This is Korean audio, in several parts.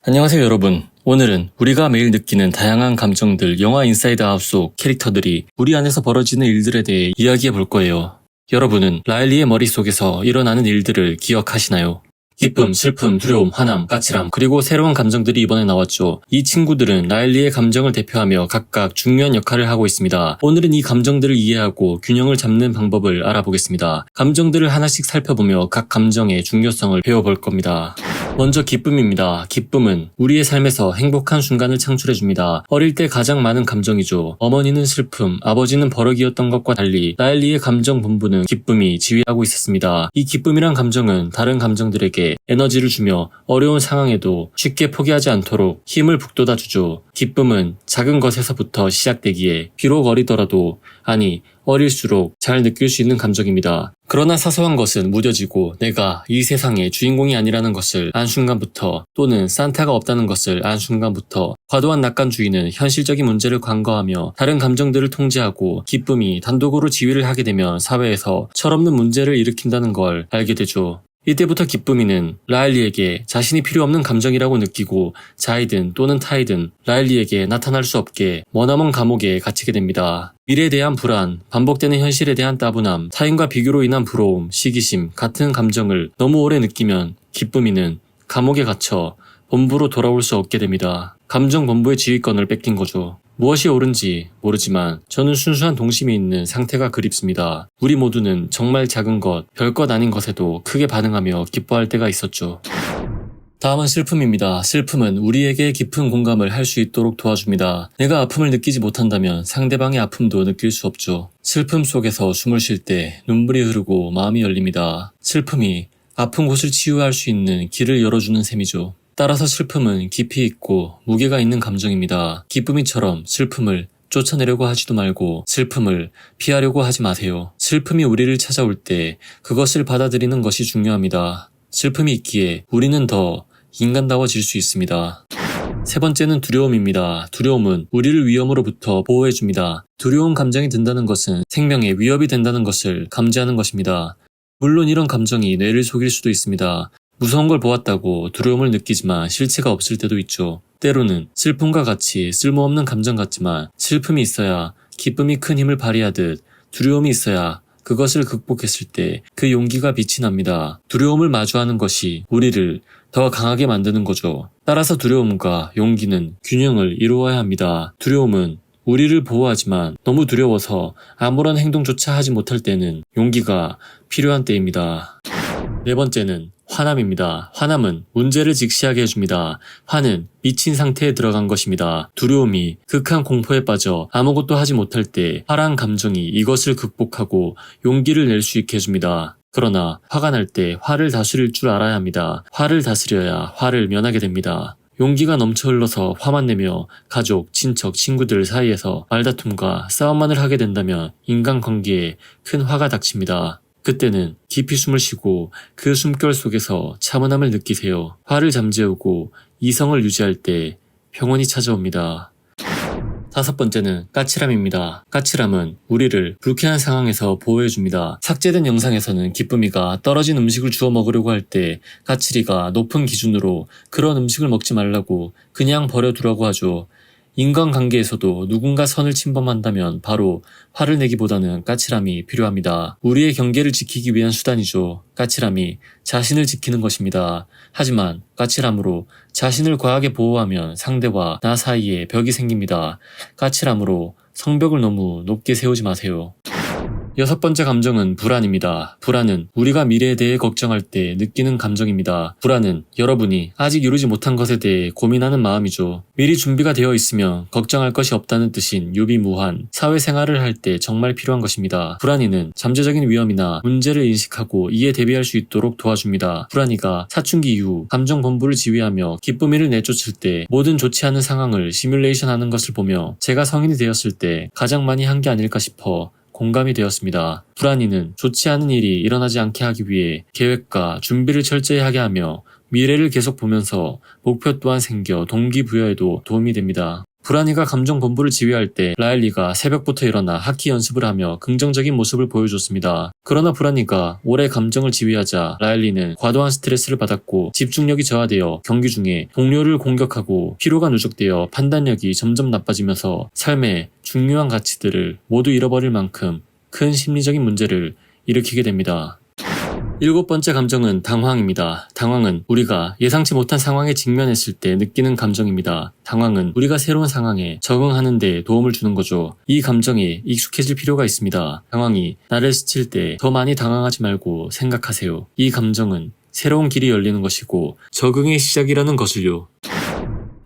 안녕하세요 여러분. 오늘은 우리가 매일 느끼는 다양한 감정들 영화 인사이드 아웃 속 캐릭터들이 우리 안에서 벌어지는 일들에 대해 이야기해 볼 거예요. 여러분은 라일리의 머릿속에서 일어나는 일들을 기억하시나요? 기쁨, 슬픔, 두려움, 화남, 까칠함, 그리고 새로운 감정들이 이번에 나왔죠. 이 친구들은 라일리의 감정을 대표하며 각각 중요한 역할을 하고 있습니다. 오늘은 이 감정들을 이해하고 균형을 잡는 방법을 알아보겠습니다. 감정들을 하나씩 살펴보며 각 감정의 중요성을 배워볼 겁니다. 먼저 기쁨입니다. 기쁨은 우리의 삶에서 행복한 순간을 창출해줍니다. 어릴 때 가장 많은 감정이죠. 어머니는 슬픔, 아버지는 버럭이었던 것과 달리 라일리의 감정 본부는 기쁨이 지휘하고 있었습니다. 이 기쁨이란 감정은 다른 감정들에게 에너지를 주며 어려운 상황에도 쉽게 포기하지 않도록 힘을 북돋아주죠. 기쁨은 작은 것에서부터 시작되기에 비록 어리더라도 어릴수록 잘 느낄 수 있는 감정입니다. 그러나 사소한 것은 무뎌지고 내가 이 세상의 주인공이 아니라는 것을 안 순간부터, 또는 산타가 없다는 것을 안 순간부터 과도한 낙관주의는 현실적인 문제를 간과하며 다른 감정들을 통제하고 기쁨이 단독으로 지휘를 하게 되면 사회에서 철없는 문제를 일으킨다는 걸 알게 되죠. 이때부터 기쁨이는 라일리에게 자신이 필요 없는 감정이라고 느끼고 자이든 또는 타이든 라일리에게 나타날 수 없게 머나먼 감옥에 갇히게 됩니다. 미래에 대한 불안, 반복되는 현실에 대한 따분함, 타인과 비교로 인한 부러움, 시기심 같은 감정을 너무 오래 느끼면 기쁨이는 감옥에 갇혀 본부로 돌아올 수 없게 됩니다. 감정 본부의 지휘권을 뺏긴 거죠. 무엇이 옳은지 모르지만 저는 순수한 동심이 있는 상태가 그립습니다. 우리 모두는 정말 작은 것, 별것 아닌 것에도 크게 반응하며 기뻐할 때가 있었죠. 다음은 슬픔입니다. 슬픔은 우리에게 깊은 공감을 할 수 있도록 도와줍니다. 내가 아픔을 느끼지 못한다면 상대방의 아픔도 느낄 수 없죠. 슬픔 속에서 숨을 쉴 때 눈물이 흐르고 마음이 열립니다. 슬픔이 아픈 곳을 치유할 수 있는 길을 열어주는 셈이죠. 따라서 슬픔은 깊이 있고 무게가 있는 감정입니다. 기쁨이처럼 슬픔을 쫓아내려고 하지도 말고 슬픔을 피하려고 하지 마세요. 슬픔이 우리를 찾아올 때 그것을 받아들이는 것이 중요합니다. 슬픔이 있기에 우리는 더 인간다워질 수 있습니다. 세 번째는 두려움입니다. 두려움은 우리를 위험으로부터 보호해줍니다. 두려운 감정이 든다는 것은 생명에 위협이 된다는 것을 감지하는 것입니다. 물론 이런 감정이 뇌를 속일 수도 있습니다. 무서운 걸 보았다고 두려움을 느끼지만 실체가 없을 때도 있죠. 때로는 슬픔과 같이 쓸모없는 감정 같지만 슬픔이 있어야 기쁨이 큰 힘을 발휘하듯 두려움이 있어야 그것을 극복했을 때 그 용기가 빛이 납니다. 두려움을 마주하는 것이 우리를 더 강하게 만드는 거죠. 따라서 두려움과 용기는 균형을 이루어야 합니다. 두려움은 우리를 보호하지만 너무 두려워서 아무런 행동조차 하지 못할 때는 용기가 필요한 때입니다. 네 번째는 화남입니다. 화남은 문제를 직시하게 해줍니다. 화는 미친 상태에 들어간 것입니다. 두려움이 극한 공포에 빠져 아무것도 하지 못할 때 화란 감정이 이것을 극복하고 용기를 낼 수 있게 해줍니다. 그러나 화가 날 때 화를 다스릴 줄 알아야 합니다. 화를 다스려야 화를 면하게 됩니다. 용기가 넘쳐 흘러서 화만 내며 가족, 친척, 친구들 사이에서 말다툼과 싸움만을 하게 된다면 인간관계에 큰 화가 닥칩니다. 그때는 깊이 숨을 쉬고 그 숨결 속에서 차분함을 느끼세요. 화를 잠재우고 이성을 유지할 때 평온이 찾아옵니다. 다섯 번째는 까칠함입니다. 까칠함은 우리를 불쾌한 상황에서 보호해줍니다. 삭제된 영상에서는 기쁨이가 떨어진 음식을 주워 먹으려고 할 때 까칠이가 높은 기준으로 그런 음식을 먹지 말라고 그냥 버려두라고 하죠. 인간관계에서도 누군가 선을 침범한다면 바로 화를 내기보다는 까칠함이 필요합니다. 우리의 경계를 지키기 위한 수단이죠. 까칠함이 자신을 지키는 것입니다. 하지만 까칠함으로 자신을 과하게 보호하면 상대와 나 사이에 벽이 생깁니다. 까칠함으로 성벽을 너무 높게 세우지 마세요. 여섯 번째 감정은 불안입니다. 불안은 우리가 미래에 대해 걱정할 때 느끼는 감정입니다. 불안은 여러분이 아직 이루지 못한 것에 대해 고민하는 마음이죠. 미리 준비가 되어 있으면 걱정할 것이 없다는 뜻인 유비무환, 사회생활을 할 때 정말 필요한 것입니다. 불안이는 잠재적인 위험이나 문제를 인식하고 이에 대비할 수 있도록 도와줍니다. 불안이가 사춘기 이후 감정 본부를 지휘하며 기쁨이를 내쫓을 때 모든 좋지 않은 상황을 시뮬레이션하는 것을 보며 제가 성인이 되었을 때 가장 많이 한 게 아닐까 싶어 공감이 되었습니다. 불안이는 좋지 않은 일이 일어나지 않게 하기 위해 계획과 준비를 철저히 하게 하며 미래를 계속 보면서 목표 또한 생겨 동기부여에도 도움이 됩니다. 브라니가 감정본부를 지휘할 때 라일리가 새벽부터 일어나 하키 연습을 하며 긍정적인 모습을 보여줬습니다. 그러나 브라니가 오래 감정을 지휘하자 라일리는 과도한 스트레스를 받았고 집중력이 저하되어 경기 중에 동료를 공격하고 피로가 누적되어 판단력이 점점 나빠지면서 삶의 중요한 가치들을 모두 잃어버릴 만큼 큰 심리적인 문제를 일으키게 됩니다. 7번째 감정은 당황입니다. 당황은 우리가 예상치 못한 상황에 직면했을 때 느끼는 감정입니다. 당황은 우리가 새로운 상황에 적응하는 데 도움을 주는 거죠. 이 감정에 익숙해질 필요가 있습니다. 당황이 나를 스칠 때 더 많이 당황하지 말고 생각하세요. 이 감정은 새로운 길이 열리는 것이고 적응의 시작이라는 것을요.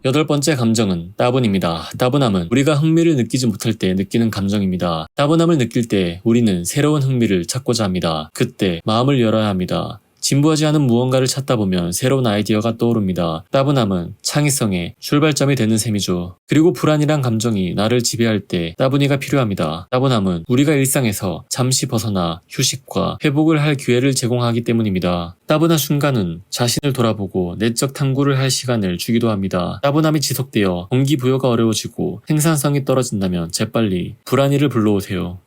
8번째 감정은 따분입니다. 따분함은 우리가 흥미를 느끼지 못할 때 느끼는 감정입니다. 따분함을 느낄 때 우리는 새로운 흥미를 찾고자 합니다. 그때 마음을 열어야 합니다. 진부하지 않은 무언가를 찾다 보면 새로운 아이디어가 떠오릅니다. 따분함은 창의성의 출발점이 되는 셈이죠. 그리고 불안이란 감정이 나를 지배할 때 따분이가 필요합니다. 따분함은 우리가 일상에서 잠시 벗어나 휴식과 회복을 할 기회를 제공하기 때문입니다. 따분한 순간은 자신을 돌아보고 내적 탐구를 할 시간을 주기도 합니다. 따분함이 지속되어 동기부여가 어려워지고 생산성이 떨어진다면 재빨리 불안이를 불러오세요.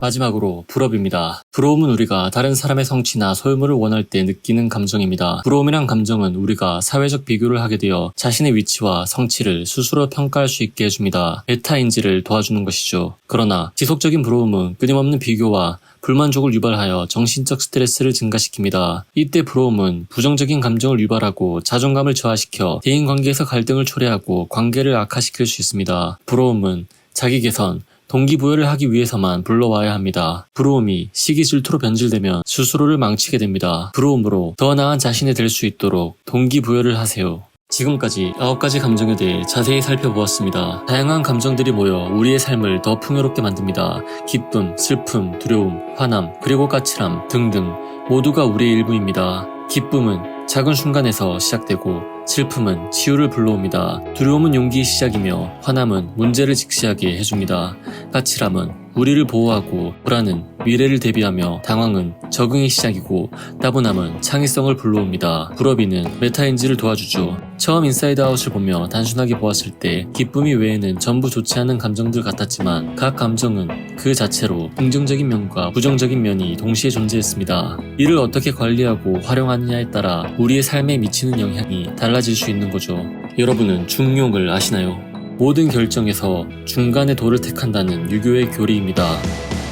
마지막으로 부러움입니다. 부러움은 우리가 다른 사람의 성취나 소유물을 원할 때 느끼는 감정입니다. 부러움이란 감정은 우리가 사회적 비교를 하게 되어 자신의 위치와 성취를 스스로 평가할 수 있게 해줍니다. 메타인지를 도와주는 것이죠. 그러나 지속적인 부러움은 끊임없는 비교와 불만족을 유발하여 정신적 스트레스를 증가시킵니다. 이때 부러움은 부정적인 감정을 유발하고 자존감을 저하시켜 대인관계에서 갈등을 초래하고 관계를 악화시킬 수 있습니다. 부러움은 자기 개선, 동기부여를 하기 위해서만 불러와야 합니다. 부러움이 시기 질투로 변질되면 스스로를 망치게 됩니다. 부러움으로 더 나은 자신이 될 수 있도록 동기부여를 하세요. 지금까지 9가지 감정에 대해 자세히 살펴보았습니다. 다양한 감정들이 모여 우리의 삶을 더 풍요롭게 만듭니다. 기쁨, 슬픔, 두려움, 화남, 그리고 까칠함 등등 모두가 우리의 일부입니다. 기쁨은 작은 순간에서 시작되고 슬픔은 치유를 불러옵니다. 두려움은 용기의 시작이며 화남은 문제를 직시하게 해줍니다. 까칠함은 우리를 보호하고 불안은 미래를 대비하며 당황은 적응의 시작이고 따분함은 창의성을 불러옵니다. 부러움은 메타인지를 도와주죠. 처음 인사이드 아웃을 보며 단순하게 보았을 때 기쁨이 외에는 전부 좋지 않은 감정들 같았지만 각 감정은 그 자체로 긍정적인 면과 부정적인 면이 동시에 존재했습니다. 이를 어떻게 관리하고 활용하느냐에 따라 우리의 삶에 미치는 영향이 달라질 수 있는 거죠. 여러분은 중용을 아시나요? 모든 결정에서 중간의 도를 택한다는 유교의 교리입니다.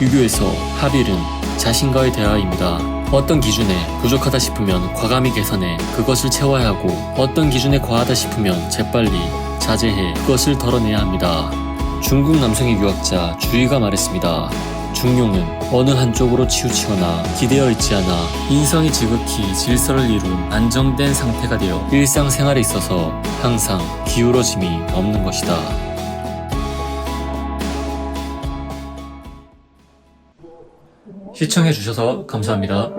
유교에서 합일은 자신과의 대화입니다. 어떤 기준에 부족하다 싶으면 과감히 개선해 그것을 채워야 하고 어떤 기준에 과하다 싶으면 재빨리 자제해 그것을 덜어내야 합니다. 중국 남성의 유학자 주의가 말했습니다. 중용은 어느 한쪽으로 치우치거나 기대어 있지 않아 인성이 지극히 질서를 이룬 안정된 상태가 되어 일상생활에 있어서 항상 기울어짐이 없는 것이다. 시청해주셔서 감사합니다.